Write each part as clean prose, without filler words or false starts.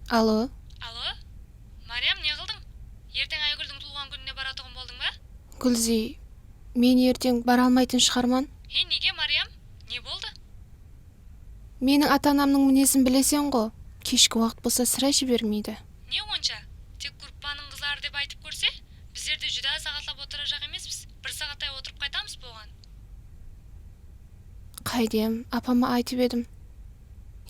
Алло, Алло, Мариям, не қылдың? Ертең Айгүлдің туған күніне баратығын болдың ба? Гүлзи, мен ертең бара алмайтын шығарман. Неге, Мариям? Не болды? Менің ата-анамның мінезін білесен ғой. Кешкі уақыт болса сірә жібермейді. Не онша? Тек группаның қызлары деп айтып көрсе, біздер де жүдә сағатлап отыражақ емеспіз. Бір сағаттай отырып қайтамыз болған. Қайдем, апама айтып едім.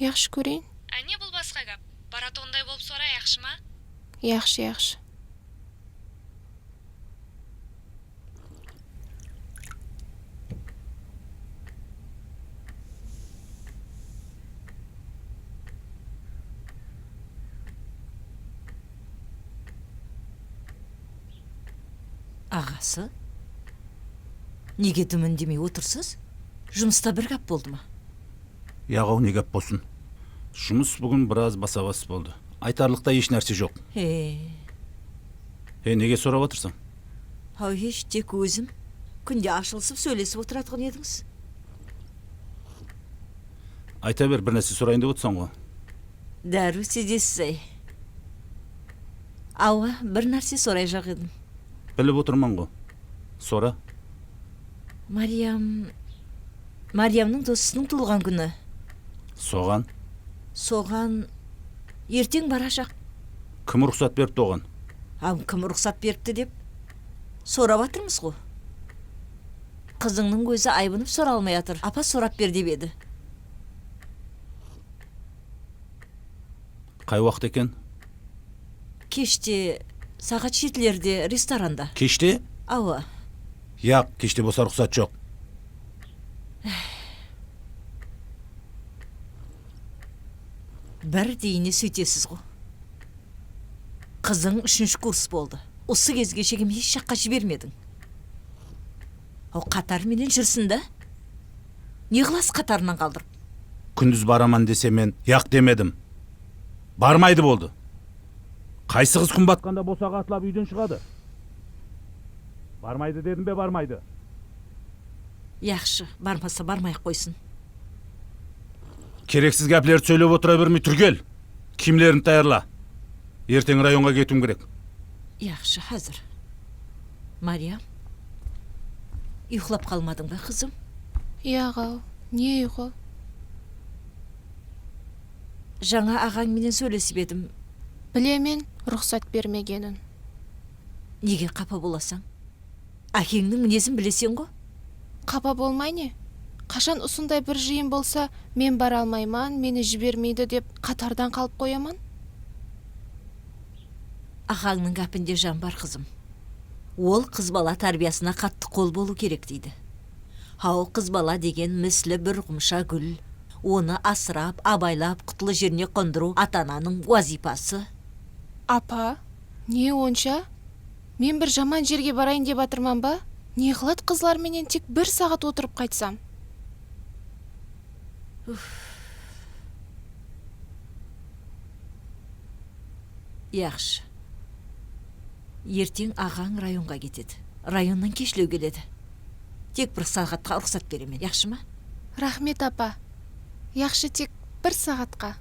Яқшы көрейін? Не бұл басқа гап? Баратығындай болып сора, яқшы ма? Яқшы. Ағасы? Неге демей отырсыз? Жұмыста бір қап болды ма? Яғау не гәп болсын. Жұмыс бүгін біраз баса-бас болды. Айтарлықтай еш нәрсе жоқ. Неге сұрап отырсың? Еш тек өзім. Күнде ашылысып сөйлесіп отыратығын едіңіз. Айта бер, бір нәрсе сұрайын деп отырсың ғой. Дәру сезесіз. Ауа, бір нәрсе сұрай жақ едім. Біліп отырман ғой. Сора. Мариямның досысының туылған күні. Соған ертең барашақ. кім рұқсат беріпті оған? Кім рұқсат беріпті деп сорап атырмыз ғой. Қызыңның көзі айбынып сора алмай атыр. Апа сорап бер деп еді. Қай уақыт екен? Кеште сағат 7-лерде ресторанда. Кеште? Ауа. Яқ, кеште болса рұқсат жоқ. Бір дейіне сөйтесіз ғой. Қызың 3-ші курс болды. Осы кезге шегім еш жаққа жібермедің. Қатар менен жүрсін да? Не қылас қатарынан қалдырып? Күндіз бараман десе мен яқ демедім. Бармайды болды. Қайсы қыз күн батқанда босаға атылап үйден шығады? Бармайды дедім бе, бармайды. Яқшы, бармаса бармай қойсын. Керексіз гәплерді сөйлеп отыра бермей түргел. Киімдерін таярла. Ертең районға кетуім керек. Яқшы, hazır. Мариям, ұйқылап қалмадың ба, қызым? Яғау, не ұйқы? Жаңа ағаң менен сөйлесіп едім. Білемен рұқсат бермегенін. Неге қапа боласың? Әкеңнің мінезін білесен ғой? Қапа болмай не? Қашан ұсындай бір жиын болса, мен бара алмайман, мені жібермейді деп қатардан қалып қояман? Ағаңның қапінде жан бар, қызым. Ол қыз бала тарбиясына қатты қол болу керек дейді. Қыз бала деген міслі бір құмша гүл. Оны асырап, абайлап, құтлы жеріне қондыру ата-ананың уазипасы. Апа, не онша? Мен бір жаман жерге барайын деп атырман ба? Не қылат қызлар менен тек 1 сағат отырып қайтсам? Яқшы. Ертең ағаң районға кетеді. Районнан кешлеу келеді. Тек 1 сағатқа рұқсат беремен, яқшы ма? Рахмет, апа. Яқшы, тек 1 сағатқа.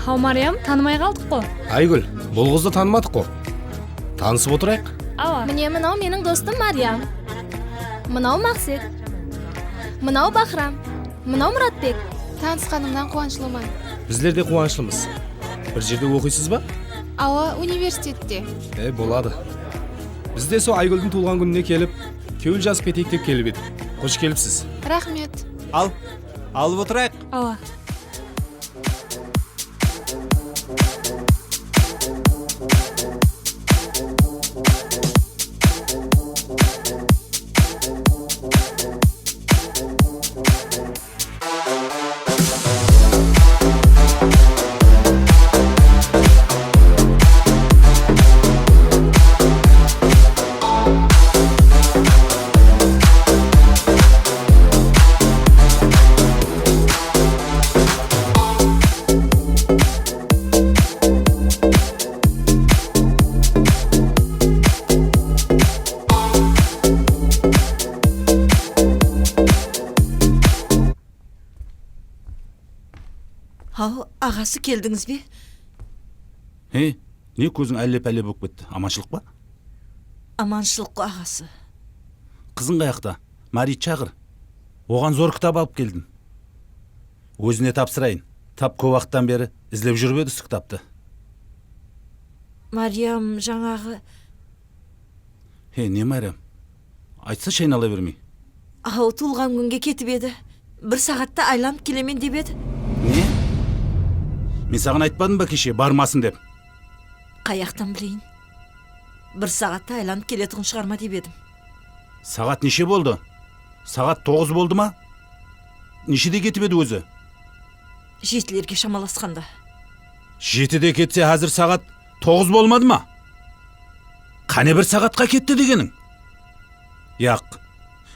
Хау Мариям, танымай қалдық қо. Айгүл, бұл қызды танымадық қо. Танысып отырайық. Ава. Міне мынау менің достым Мариям. Мынау Мақсет. Мынау Бахрам. Мынау Мұратбек. Танысқанымнан қуаныштымын. Біздер де қуаныштымыз. Бір жерде оқисыз ба? Ава университетте. Болады. Біз де сол Айгүлдің туылған күніне келіп, көңіл жазып кетейік деп келіп едік. Қош келіпсіз. Рахмет. Алып отырайық. Ава. Ау, ағасы келдіңіз бе? Не көзің әллеп-әллеп болып кетті? Аманшылық па? Аманшылық қой ағасы. Қызың қаяқта? Мари шақыр. Оған зор кітап алып келдім. Өзіне тапсырайын. Тап көп уақыттан бері іздеп жүріп еді осы кітапты. Мариям жаңағы... Не Мариям? Айтса шайнала бермей. Ау, туылған күнге кетіп еді. Бір сағатта айланып келемен деп еді. Не? Мен саған айтпадым ба кеше бармасын деп? Қаяқтан білейін. Бір сағатта айланып келетұғын шығарма деп едім. Сағат неше болды? Сағат 9 болды ма? Нешеде кетіп еді өзі? 7-лерге шамаласқанда. 7-де кетсе әзір сағат 9 болмады ма? Қане бір сағатқа кетті дегенің? Яқ,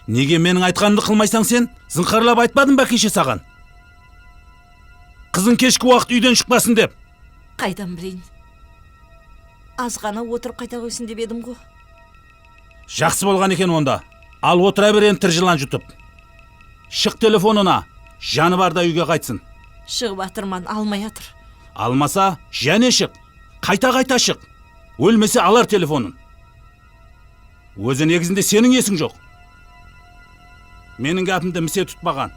неге менің айтқанымды қылмайсаң сен? Зыңқарлап айтпадың ба кеше саған? Қызың кешкі уақыт үйден шықпасын деп. Қайдан білейін? Аз ғана отырып қайта қойсын деп едім ғой. Жақсы болған екен онда. Ал отыра берен тіржілан жұтып. Шық телефонына. Жаны барда үйге қайтсын. Шығып атырман, алмай атыр. Алмаса, және шық. Қайта шық. Өлмесе алар телефонын. Өзі негізінде сенің есің жоқ. Менің гәпімді місе тұтпаған.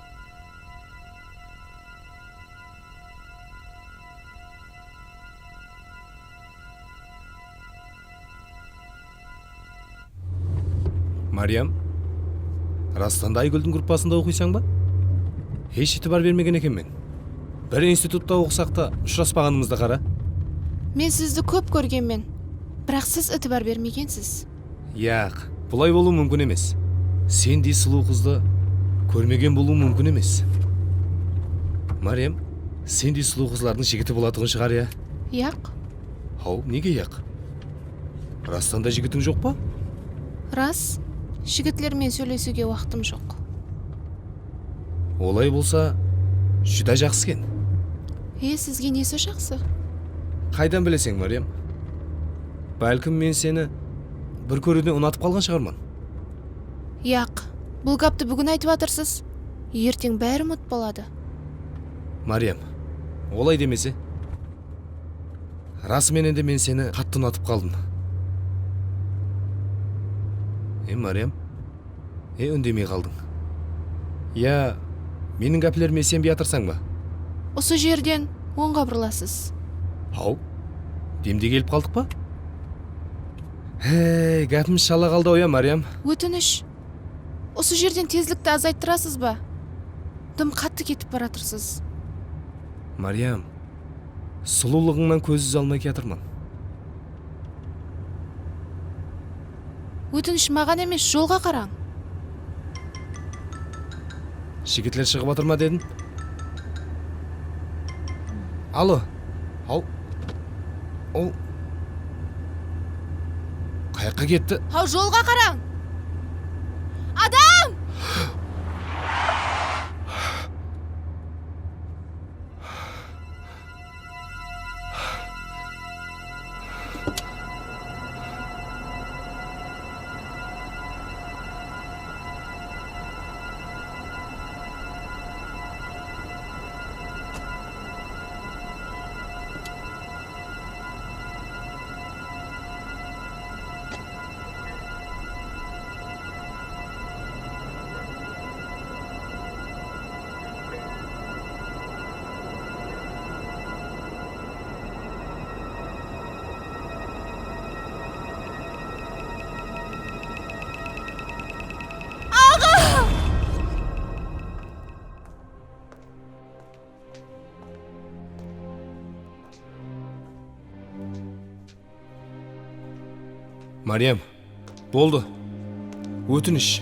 Мариям, Растанда Айгүлдің группасында оқисаң ба? Еш бар бермеген екен мен. Бір институтта оқысақ та ұшыраспағанымызды қара. Мен сізді көп көргенмен, бірақ сіз ітібар бермегенсіз. Яқ, бұлай болу мүмкін емес. Сендей сұлу қызды көрмеген болу мүмкін емес. Мариям, сендей сұлу қызлардың жігіті болатығын шығар, я? Яқ. Ау, неге яқ? Растанда жігітің жоқ па? Рас, жігітлермен сөйлесуге уақытым жоқ. Олай болса, жүда жақсы кен. Сізге несі жақсы? Қайдан білесең, Мариям? Бәлкім мен сені бір көруден ұнатып қалған шығарман. Яқ, бұл қапты бүгін айтып атырсыз. Ертең бәрі ұмыт болады. Мариям, олай демесе. Расыменен де мен сені қатты ұнатып қалдым. Мариям, үндемей қалдың. Я, менің кәпілеріме сенбей атырсаң ба? Осы жерден оңға бұрыласыз. Ау, демде келіп қалдық па? Кәпіміз шала қалды оя, Мариям. Өтініш, осы жерден тезлікті азайттырасыз ба? Дым қатты кетіп баратырсыз. Мариям, сұлулығыңнан көз үзе алмай кетірмін. Өтініш маған емес, жолға қараң. Жігітлер шығып атыр ма дедің? Ало, ау, қаяққа кетті? Ау, жолға қараң! Адам! Мариям, болды. Өтініш.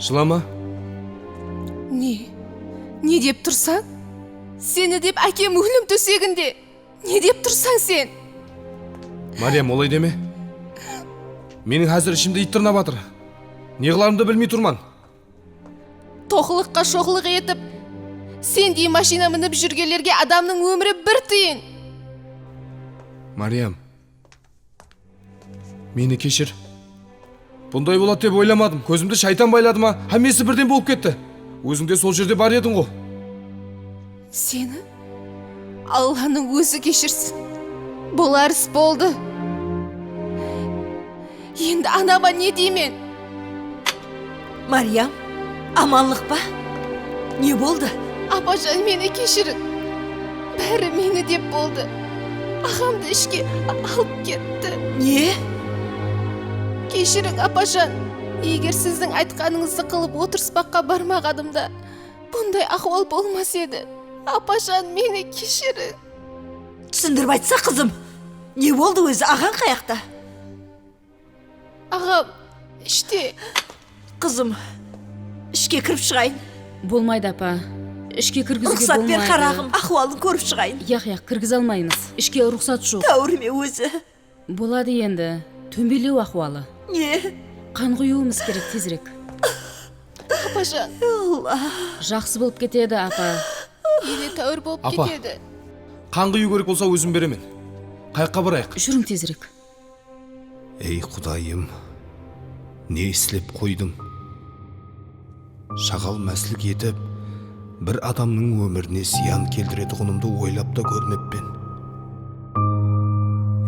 Жылама. Не деп тұрсаң? Сені деп әкем өлім төсегінде. Не деп тұрсаң сен? Мариям, олай деме. Менің әзір ішімді ит тырнап жатыр. Не қыларымды білмей тұрман. Тоқылыққа шоқылық етіп, сендей машина мініп жүргелерге адамның өмірі бір тиын. Мариям, мені кешір. Бұндай болады деп ойламадым. Көзімді шайтан байлады ма? Әмесі бірден болып кетті. Өзің де сол жерде бар едің ғой. Сені Алланың өзі кешірсін. Болар іс болды. Енді анама не деймен? Мариям, аманлық па? Не болды? Апажан, мені кешірін. Бәрі мені деп болды. Ағамды ішке алып кетті. Не? Кешірің, апажан. Егер сіздің айтқаныңызды қылып отырыспаққа бармағанымда, бұндай ахуал болмас еді. Апажан, мені кешірің. Түсіндіріп айтса қызым. Не болды өзі? Ағаң қаяқта? Ағам, іште. Қызым, ішке кіріп шығайын. Болмайды, апа. Ішке кіргізуге Рұқсат болмайды. бер қарағым, ахуалын көріп шығайын. Яқ, кіргізе алмаймыз. Ішке рұқсат жоқ. Тәуіріме өзі. Болады енді. Төмбелеу ахуалы. Не? Қан құюымыз керек тезірек. Апажан, Алла. Жақсы болып кетеді, апа. еле тәуір болып Апа. кетеді. Қан құю керек болса өзім беремен. Қайыққа барайық. Жүрің тезірек. Ей құдайым, не істеп қойдым? Шағал мәсілік етіп, бір адамның өміріне зиян келтіреді ғынымды ойлап та көрмеппен.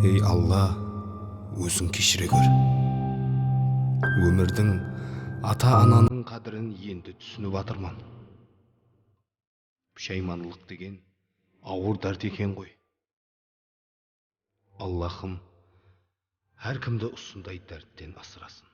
Ей Алла, өзің кешіре көр. Өмірдің ата-ананың қадірін енді түсініп атырман. Пұшайманлық деген ауыр дәрт екен ғой. Аллахым, әркімді осындай дәрттен асырасын.